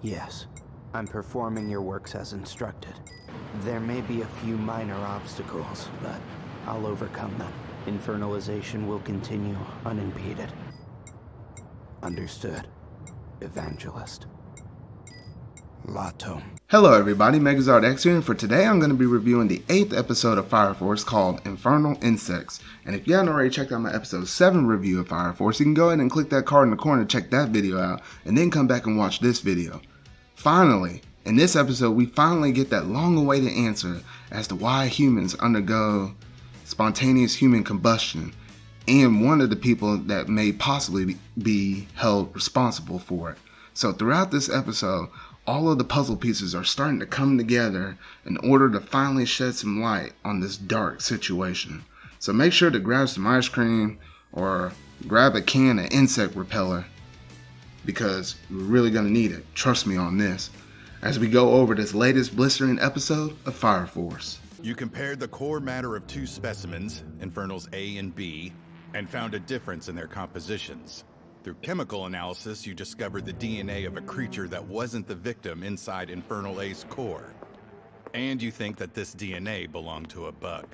Yes, I'm performing your works as instructed. There may be a few minor obstacles, but I'll overcome them. Infernalization will continue unimpeded. Understood, Evangelist. Lato. Hello everybody, Megazard X here, and for today I'm going to be reviewing the 8th episode of Fire Force called Infernal Insects. And if you haven't already checked out my episode 7 review of Fire Force, you can go ahead and click that card in the corner to check that video out, and then come back and watch this video. Finally, in this episode we finally get that long-awaited answer as to why humans undergo spontaneous human combustion, and one of the people that may possibly be held responsible for it. So throughout this episode, all of the puzzle pieces are starting to come together in order to finally shed some light on this dark situation. So make sure to grab some ice cream or grab a can of insect repeller, because we're really going to need it. Trust me on this, as we go over this latest blistering episode of Fire Force. You compared the core matter of two specimens, Infernals A and B, and found a difference in their compositions. Through chemical analysis, you discovered the DNA of a creature that wasn't the victim inside Infernal A's core. And you think that this DNA belonged to a bug.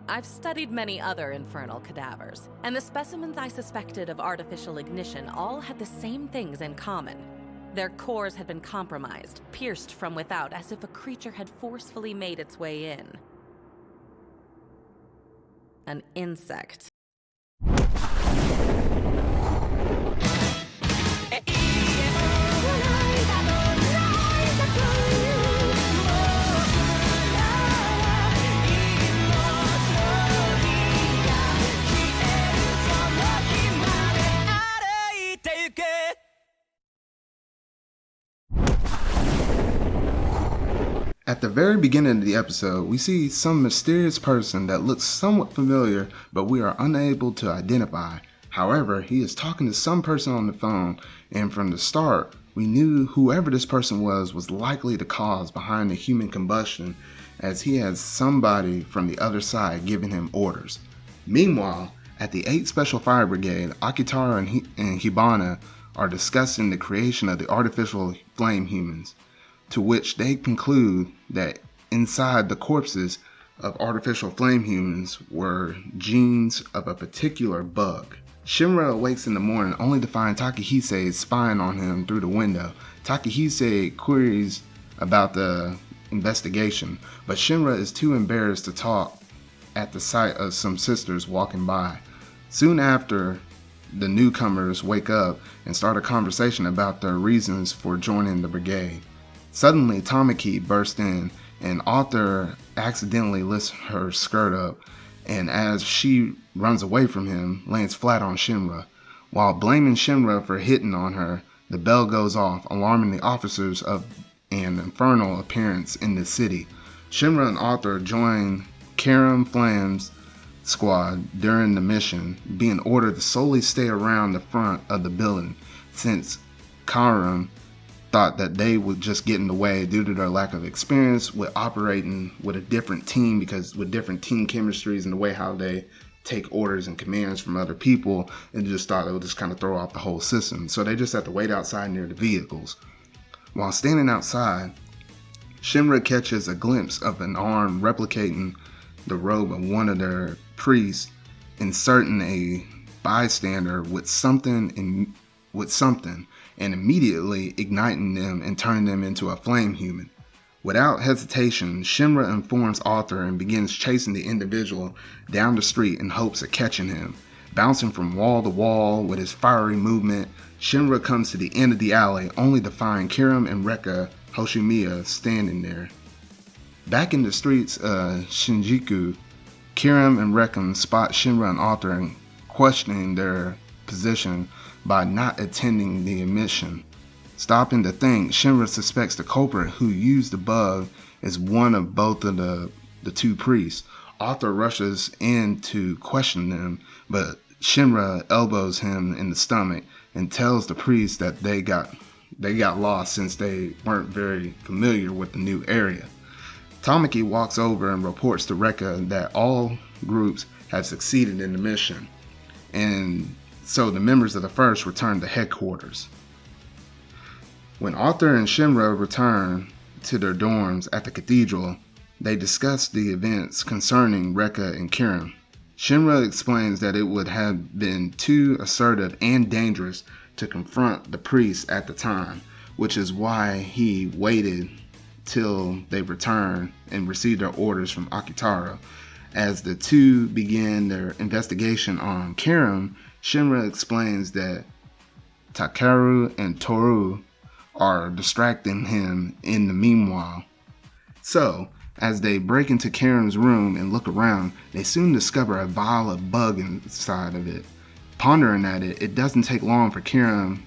I've studied many other infernal cadavers, and the specimens I suspected of artificial ignition all had the same things in common. Their cores had been compromised, pierced from without, as if a creature had forcefully made its way in. An insect. At the very beginning of the episode, we see some mysterious person that looks somewhat familiar, but we are unable to identify. However, he is talking to some person on the phone, and from the start, we knew whoever this person was likely the cause behind the human combustion, as he had somebody from the other side giving him orders. Meanwhile, at the 8th Special Fire Brigade, Akitara and Hibana are discussing the creation of the artificial flame humans, to which they conclude that inside the corpses of artificial flame humans were genes of a particular bug. Shinra awakes in the morning only to find Takehise spying on him through the window. Takehise queries about the investigation, but Shinra is too embarrassed to talk at the sight of some sisters walking by. Soon after, the newcomers wake up and start a conversation about their reasons for joining the brigade. Suddenly, Tamaki bursts in, and Arthur accidentally lifts her skirt up, and as she runs away from him, lands flat on Shinra. While blaming Shinra for hitting on her, the bell goes off, alarming the officers of an infernal appearance in the city. Shinra and Arthur join Karam Flame's squad during the mission, being ordered to solely stay around the front of the building, since Karam thought that they would just get in the way due to their lack of experience with operating with a different team, because with different team chemistries and the way how they take orders and commands from other people, and just thought it would just kind of throw off the whole system. So they just had to wait outside near the vehicles. While standing outside, Shinra catches a glimpse of an arm replicating the robe of one of their priests, inserting a bystander with something, and immediately igniting them and turning them into a flame human. Without hesitation, Shinra informs Arthur and begins chasing the individual down the street in hopes of catching him. Bouncing from wall to wall with his fiery movement, Shinra comes to the end of the alley only to find Kiram and Rekka Hoshimiya standing there. Back in the streets of Shinjuku, Kiram and Rekka spot Shinra and Arthur and questioning their position by not attending the mission. Stopping to think, Shinra suspects the culprit who used the bug is one of both of the two priests. Arthur rushes in to question them, but Shinra elbows him in the stomach and tells the priest that they got lost since they weren't very familiar with the new area. Tamaki walks over and reports to Rekka that all groups have succeeded in the mission, and so the members of the first return to headquarters. When Arthur and Shinra return to their dorms at the cathedral, they discuss the events concerning Rekka and Kirim. Shinra explains that it would have been too assertive and dangerous to confront the priests at the time, which is why he waited till they returned and received their orders from Akitaro. As the two begin their investigation on Kirim, Shinra explains that Takeru and Toru are distracting him in the meanwhile. So, as they break into Kirim's room and look around, they soon discover a vial of bug inside of it. Pondering at it, it doesn't take long for Kirim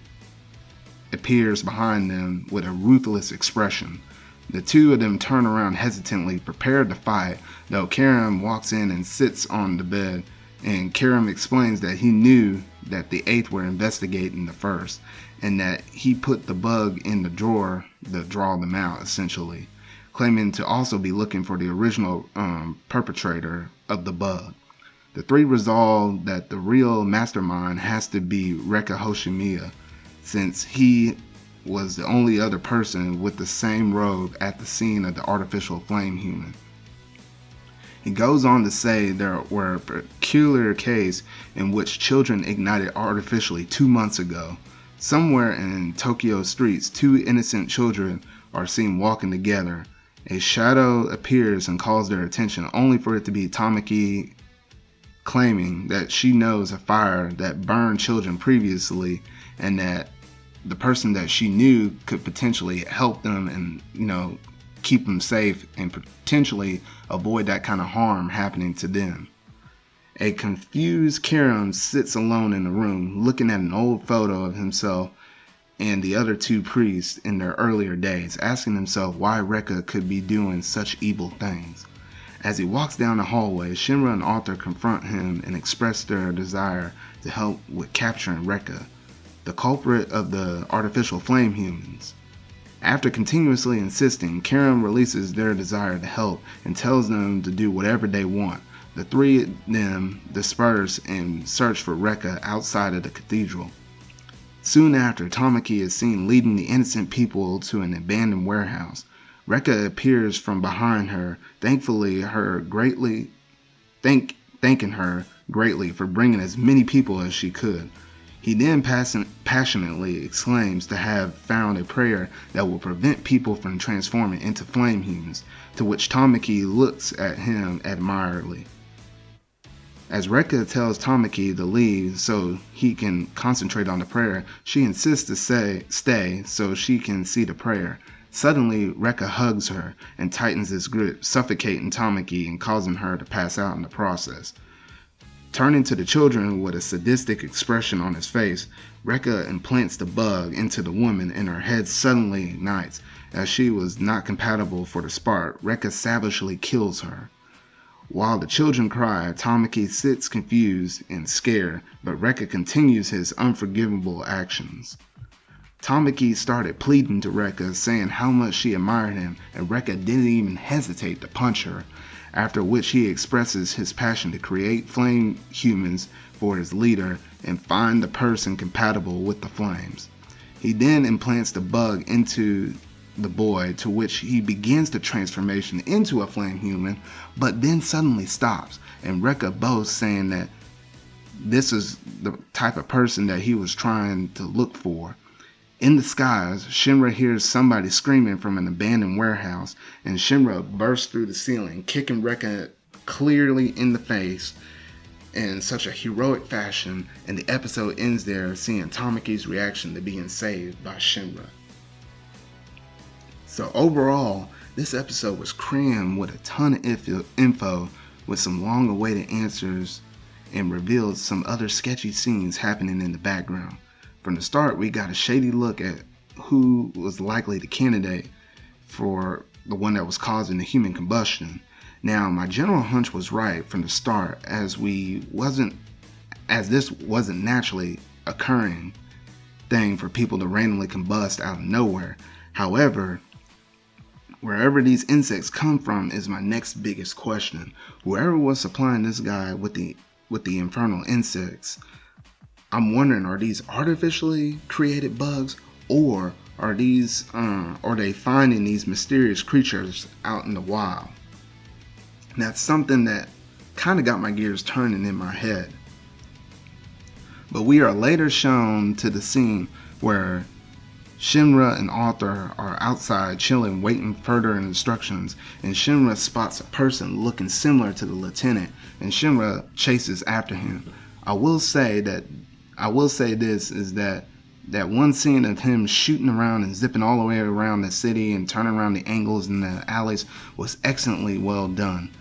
appears behind them with a ruthless expression. The two of them turn around hesitantly, prepared to fight, though Kirim walks in and sits on the bed, and Kirim explains that he knew that the 8th were investigating the 1st, and that he put the bug in the drawer to draw them out, essentially, claiming to also be looking for the original perpetrator of the bug. The three resolve that the real mastermind has to be Rekka Hoshimiya, since he was the only other person with the same robe at the scene of the artificial flame human. He goes on to say there were a peculiar case in which children ignited artificially 2 months ago. Somewhere in Tokyo streets, 2 innocent children are seen walking together. A shadow appears and calls their attention, only for it to be Tamaki claiming that she knows a fire that burned children previously, and that the person that she knew could potentially help them and, keep them safe and potentially avoid that kind of harm happening to them. A confused Kirim sits alone in the room, looking at an old photo of himself and the other 2 priests in their earlier days, asking himself why Rekka could be doing such evil things. As he walks down the hallway, Shinra and Arthur confront him and express their desire to help with capturing Rekka, the culprit of the artificial flame humans. After continuously insisting, Kirim releases their desire to help and tells them to do whatever they want. The 3 of them disperse and search for Rekka outside of the cathedral. Soon after, Tamaki is seen leading the innocent people to an abandoned warehouse. Rekka appears from behind her, thanking her greatly for bringing as many people as she could. He then passionately exclaims to have found a prayer that will prevent people from transforming into flame humans, to which Tamaki looks at him admiringly. As Rekka tells Tamaki to leave so he can concentrate on the prayer, she insists to stay so she can see the prayer. Suddenly, Rekka hugs her and tightens his grip, suffocating Tamaki and causing her to pass out in the process. Turning to the children with a sadistic expression on his face, Rekka implants the bug into the woman and her head suddenly ignites. As she was not compatible for the spark, Rekka savagely kills her. While the children cry, Tamaki sits confused and scared, but Rekka continues his unforgivable actions. Tamaki started pleading to Rekka, saying how much she admired him, and Rekka didn't even hesitate to punch her, after which he expresses his passion to create flame humans for his leader and find the person compatible with the flames. He then implants the bug into the boy, to which he begins the transformation into a flame human, but then suddenly stops, and Rekka boasts, saying that this is the type of person that he was trying to look for. In the skies, Shinra hears somebody screaming from an abandoned warehouse, and Shinra bursts through the ceiling, kicking Rekka clearly in the face in such a heroic fashion, and the episode ends there, seeing Tamaki's reaction to being saved by Shinra. So overall, this episode was crammed with a ton of info, with some long-awaited answers, and revealed some other sketchy scenes happening in the background. From the start, we got a shady look at who was likely the candidate for the one that was causing the human combustion. Now, my general hunch was right from the start, as this wasn't naturally occurring thing for people to randomly combust out of nowhere. However, wherever these insects come from is my next biggest question. Whoever was supplying this guy with the infernal insects, I'm wondering, are these artificially created bugs, or are they finding these mysterious creatures out in the wild? And that's something that kind of got my gears turning in my head. But we are later shown to the scene where Shinra and Arthur are outside chilling, waiting further instructions, and Shinra spots a person looking similar to the lieutenant, and Shinra chases after him. I will say this is that one scene of him shooting around and zipping all the way around the city and turning around the angles and the alleys was excellently well done.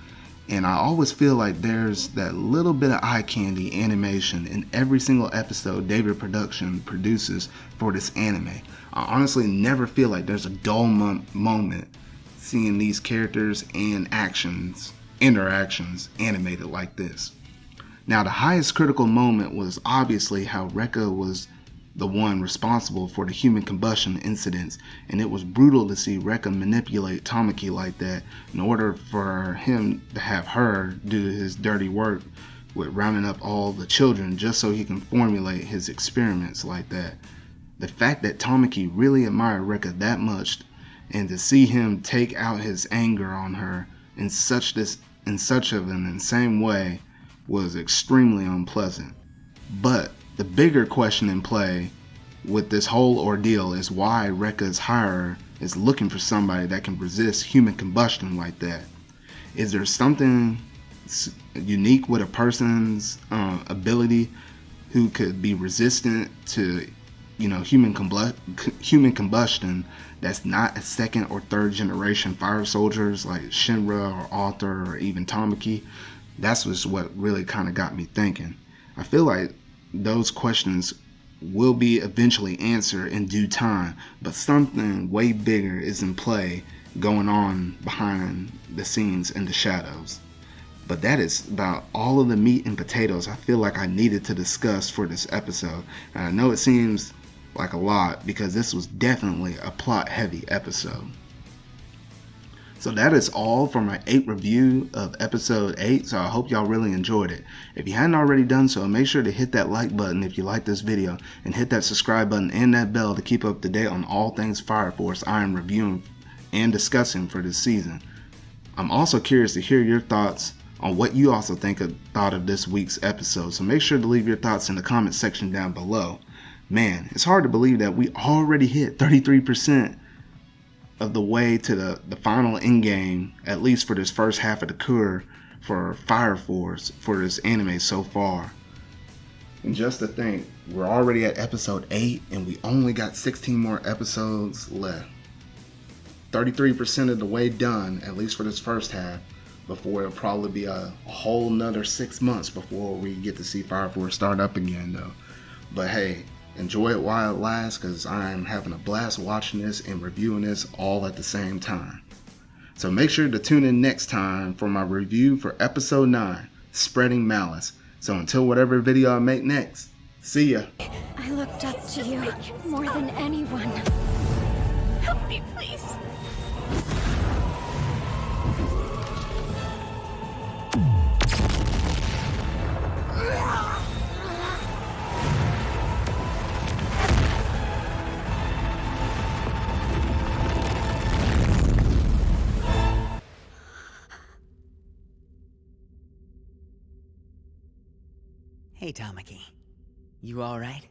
And I always feel like there's that little bit of eye candy animation in every single episode David Production produces for this anime. I honestly never feel like there's a dull moment seeing these characters and interactions animated like this. Now, the highest critical moment was obviously how Rekka was the one responsible for the human combustion incidents, and it was brutal to see Rekka manipulate Tamaki like that in order for him to have her do his dirty work with rounding up all the children just so he can formulate his experiments like that. The fact that Tamaki really admired Rekka that much, and to see him take out his anger on her in such of an insane way was extremely unpleasant. But the bigger question in play with this whole ordeal is why Rekka's hirer is looking for somebody that can resist human combustion like that. Is there something unique with a person's ability who could be resistant to, human combustion that's not a second or third generation fire soldiers like Shinra or Arthur or even Tamaki? That's just what really kind of got me thinking. I feel like those questions will be eventually answered in due time, but something way bigger is in play going on behind the scenes in the shadows. But that is about all of the meat and potatoes I feel like I needed to discuss for this episode. And I know it seems like a lot because this was definitely a plot heavy episode. So that is all for my 8 review of episode 8, so I hope y'all really enjoyed it. If you hadn't already done so, make sure to hit that like button if you like this video, and hit that subscribe button and that bell to keep up to date on all things Fire Force I am reviewing and discussing for this season. I'm also curious to hear your thoughts on what you also thought of this week's episode, so make sure to leave your thoughts in the comment section down below. Man, it's hard to believe that we already hit 33% of the way to the final end game, at least for this first half of the tour for Fire Force for this anime so far. And just to think, we're already at episode 8 and we only got 16 more episodes left. 33% of the way done, at least for this first half, before it'll probably be a whole nother 6 months before we get to see Fire Force start up again though. But hey, enjoy it while it lasts, because I'm having a blast watching this and reviewing this all at the same time. So make sure to tune in next time for my review for episode 9, Spreading Malice. So until whatever video I make next, see ya. I looked up to you more than anyone. Help me, please. Hey, Tamaki. You alright?